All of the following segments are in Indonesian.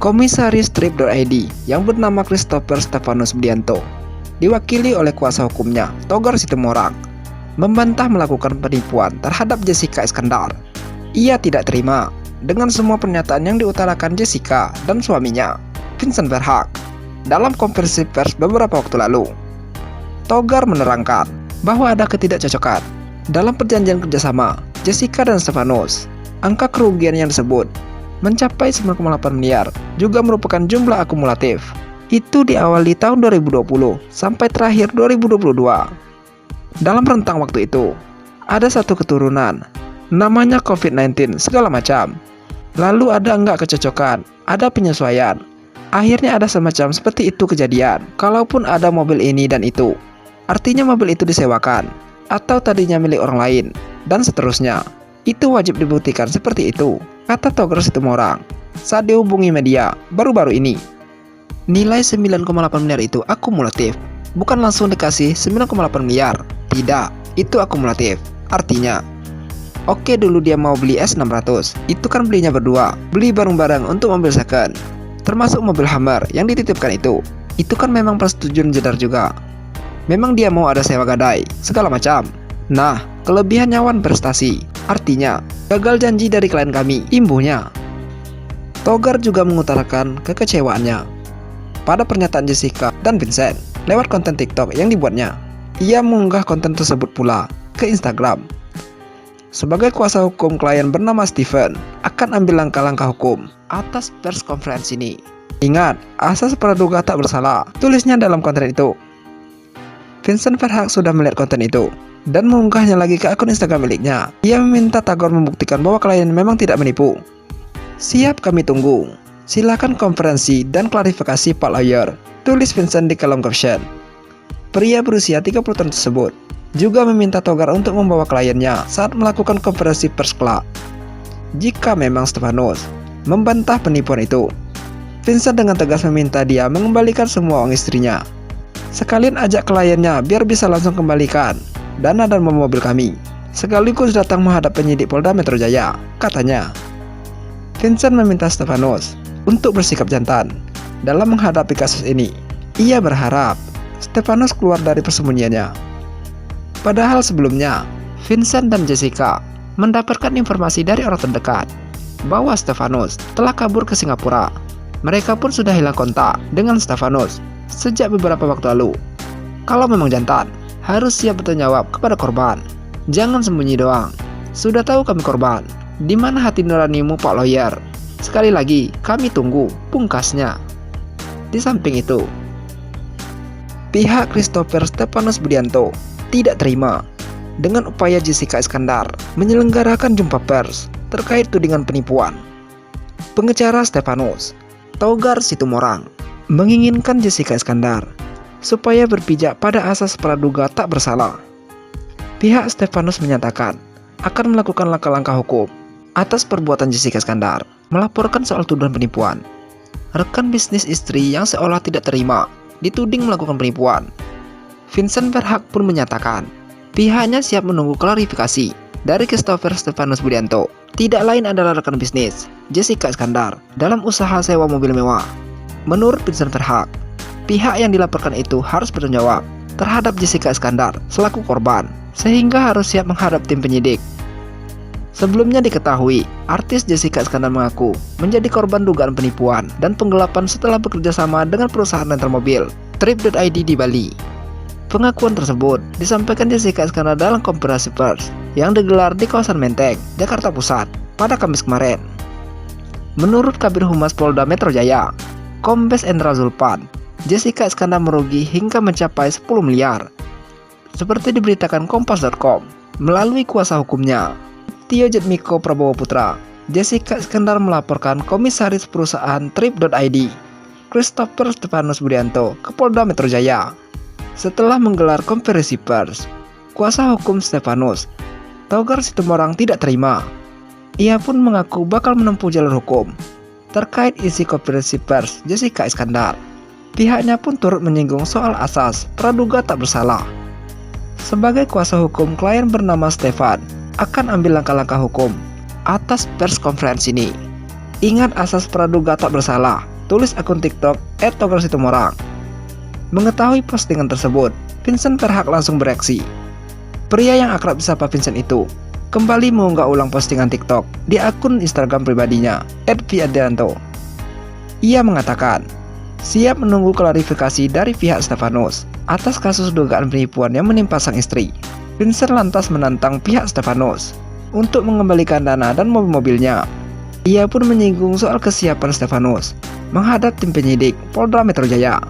Komisaris Trip.id yang bernama Christopher Stefanus Budianto, diwakili oleh kuasa hukumnya Togar Situmorang, membantah melakukan penipuan terhadap Jessica Iskandar. Ia tidak terima dengan semua pernyataan yang diutarakan Jessica dan suaminya, Vincent Verhaeghe, dalam konferensi pers beberapa waktu lalu. Togar menerangkan bahwa ada ketidakcocokan dalam perjanjian kerjasama Jessica dan Stefanus. Angka kerugian yang disebut mencapai 9,8 miliar juga merupakan jumlah akumulatif. Itu diawali tahun 2020 sampai terakhir 2022. Dalam rentang waktu itu, ada satu keturunan, namanya COVID-19 segala macam. Lalu ada enggak kecocokan, ada penyesuaian. Akhirnya ada semacam seperti itu kejadian. Kalaupun ada mobil ini dan itu, artinya mobil itu disewakan, atau tadinya milik orang lain, dan seterusnya. Itu wajib dibuktikan seperti itu, kata Togar Situmorang saat dihubungi media baru-baru ini. Nilai 9,8 miliar itu akumulatif, bukan langsung dikasih 9,8 miliar. Tidak, itu akumulatif. Artinya, oke dulu dia mau beli S600, itu kan belinya berdua, beli bareng-bareng untuk mobil second, termasuk mobil Hummer yang dititipkan itu kan memang persetujuan Jedar juga. Memang dia mau ada sewa gadai, segala macam. Nah, kelebihannya wan prestasi, artinya gagal janji dari klien kami, imbuhnya. Togar juga mengutarakan kekecewaannya pada pernyataan Jessica dan Vincent lewat konten TikTok yang dibuatnya. Ia mengunggah konten tersebut pula ke Instagram. Sebagai kuasa hukum klien bernama Steven akan ambil langkah-langkah hukum atas pers konferensi ini. Ingat, asas praduga tak bersalah, tulisnya dalam konten itu. Vincent Verhaeghe sudah melihat konten itu dan mengunggahnya lagi ke akun Instagram miliknya. Ia meminta Togar membuktikan bahwa klien memang tidak menipu. Siap, kami tunggu. Silakan konferensi dan klarifikasi Pak Lawyer, tulis Vincent di kolom caption. Pria berusia 30 tahun tersebut juga meminta Togar untuk membawa kliennya saat melakukan konferensi pers kelak. Jika memang Stefanus membantah penipuan itu, Vincent dengan tegas meminta dia mengembalikan semua uang istrinya. Sekalian ajak kliennya biar bisa langsung kembalikan dana dan mobil kami, sekaligus datang menghadap penyidik Polda Metro Jaya, katanya. Vincent meminta Stefanus untuk bersikap jantan dalam menghadapi kasus ini. Ia berharap Stefanus keluar dari persembunyiannya. Padahal sebelumnya, Vincent dan Jessica mendapatkan informasi dari orang terdekat bahwa Stefanus telah kabur ke Singapura. Mereka pun sudah hilang kontak dengan Stefanus sejak beberapa waktu lalu. Kalau memang jantan, harus siap bertanggung jawab kepada korban. Jangan sembunyi doang. Sudah tahu kami korban. Di mana hati nuranimu, Pak Lawyer? Sekali lagi, kami tunggu pungkasnya. Di samping itu, pihak Christopher Stefanus Budianto tidak terima dengan upaya Jessica Iskandar menyelenggarakan jumpa pers terkait tudingan penipuan. Pengacara Stefanus, Togar Situmorang, menginginkan Jessica Iskandar supaya berpijak pada asas praduga tak bersalah. Pihak Stefanus menyatakan akan melakukan langkah-langkah hukum atas perbuatan Jessica Iskandar, melaporkan soal tuduhan penipuan. Rekan bisnis istri yang seolah tidak terima dituding melakukan penipuan. Vincent Verhaeghe pun menyatakan pihaknya siap menunggu klarifikasi dari Christopher Stefanus Budianto. Tidak lain adalah rekan bisnis Jessica Iskandar dalam usaha sewa mobil mewah. Menurut Vincent Verhaeghe, pihak yang dilaporkan itu harus bertanggung jawab terhadap Jessica Iskandar selaku korban, sehingga harus siap menghadap tim penyidik. Sebelumnya diketahui, artis Jessica Iskandar mengaku menjadi korban dugaan penipuan dan penggelapan setelah bekerja sama dengan perusahaan rental mobil Trip.id di Bali. Pengakuan tersebut disampaikan Jessica Iskandar dalam konferensi pers yang digelar di kawasan Menteng, Jakarta Pusat pada Kamis kemarin. Menurut Kabid Humas Polda Metro Jaya, Kombes Endra Zulpan, Jessica Iskandar merugi hingga mencapai 10 miliar. Seperti diberitakan Kompas.com melalui kuasa hukumnya, Tio Jatmiko Prabowo Putra, Jessica Iskandar melaporkan komisaris perusahaan Trip.id, Christopher Stefanus Budianto, ke Polda Metro Jaya. Setelah menggelar konferensi pers, kuasa hukum Stefanus, Togar Situmorang, tidak terima. Ia pun mengaku bakal menempuh jalur hukum terkait isi konferensi pers Jessica Iskandar. Pihaknya pun turut menyinggung soal asas praduga tak bersalah. Sebagai kuasa hukum klien bernama Stefan akan ambil langkah-langkah hukum atas pers konferensi ini. Ingat asas praduga tak bersalah, tulis akun TikTok @togarsitumorang. Mengetahui postingan tersebut, Vincent berhak langsung bereaksi. Pria yang akrab disapa Vincent itu kembali mengunggah ulang postingan TikTok di akun Instagram pribadinya @viadianto. Ia mengatakan siap menunggu klarifikasi dari pihak Stefanus atas kasus dugaan penipuan yang menimpa sang istri. Vincent lantas menantang pihak Stefanus untuk mengembalikan dana dan mobil-mobilnya. Ia pun menyinggung soal kesiapan Stefanus menghadap tim penyidik Polda Metro Jaya.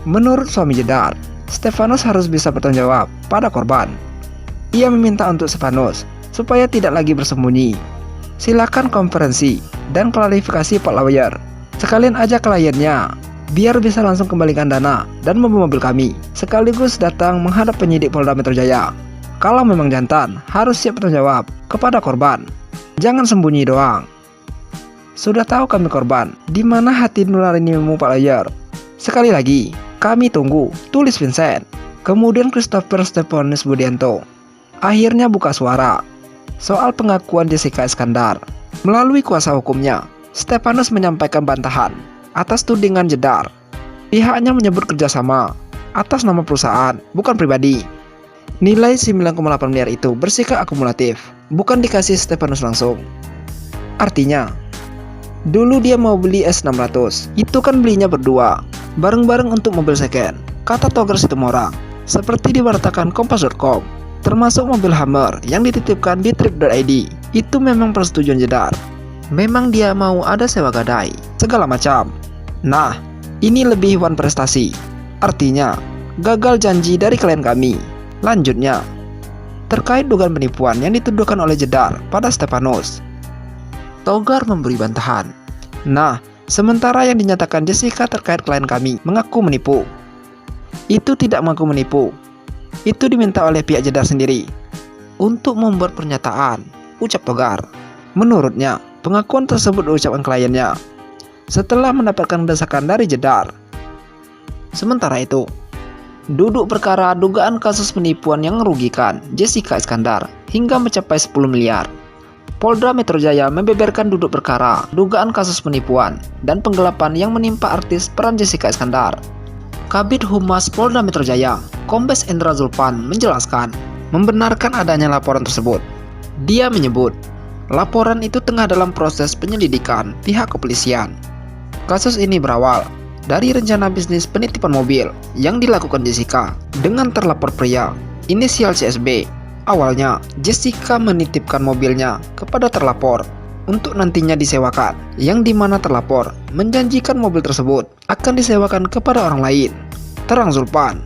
Menurut suami Jedar, Stefanus harus bisa bertanggung jawab pada korban. Ia meminta untuk Stefanus supaya tidak lagi bersembunyi. Silakan konferensi dan klarifikasi Pak Lawyer. Sekalian ajak kliennya, biar bisa langsung kembalikan dana dan mobil-mobil kami, sekaligus datang menghadap penyidik Polda Metro Jaya. Kalau memang jantan, harus siap bertanggung jawab kepada korban. Jangan sembunyi doang. Sudah tahu kami korban, di mana hati nuranimu Pak Lawyer? Sekali lagi, kami tunggu, tulis Vincent. Kemudian Christopher Stefanus Budianto akhirnya buka suara soal pengakuan Jessica Iskandar. Melalui kuasa hukumnya, Stefanus menyampaikan bantahan atas tudingan Jedar. Pihaknya menyebut kerjasama atas nama perusahaan, bukan pribadi. Nilai 9,8 miliar itu bersifat akumulatif, bukan dikasih Stefanus langsung. Artinya, dulu dia mau beli S600, itu kan belinya berdua, bareng-bareng untuk mobil second, kata Togar Situmorang. Seperti diwartakan Kompas.com, termasuk mobil Hummer yang dititipkan di trip.id, itu memang persetujuan Jedar. Memang dia mau ada sewa gadai, segala macam. Nah, ini lebih wan prestasi. Artinya, gagal janji dari klien kami. Lanjutnya, terkait dugaan penipuan yang dituduhkan oleh Jedar pada Stefanus, Togar memberi bantahan. Nah, sementara yang dinyatakan Jessica terkait klien kami mengaku menipu, itu tidak mengaku menipu. Itu diminta oleh pihak Jedar sendiri untuk membuat pernyataan, ucap Togar. Menurutnya, pengakuan tersebut diucapkan kliennya setelah mendapatkan desakan dari Jedar. Sementara itu, duduk perkara dugaan kasus penipuan yang merugikan Jessica Iskandar hingga mencapai 10 miliar. Polda Metro Jaya membeberkan duduk perkara dugaan kasus penipuan dan penggelapan yang menimpa artis peran Jessica Iskandar. Kabid Humas Polda Metro Jaya, Kombes Endra Zulpan menjelaskan, membenarkan adanya laporan tersebut. Dia menyebut, laporan itu tengah dalam proses penyelidikan pihak kepolisian. Kasus ini berawal dari rencana bisnis penitipan mobil yang dilakukan Jessica dengan terlapor pria inisial CSB. Awalnya, Jessica menitipkan mobilnya kepada terlapor untuk nantinya disewakan, yang dimana terlapor menjanjikan mobil tersebut akan disewakan kepada orang lain. Terang Zulpan,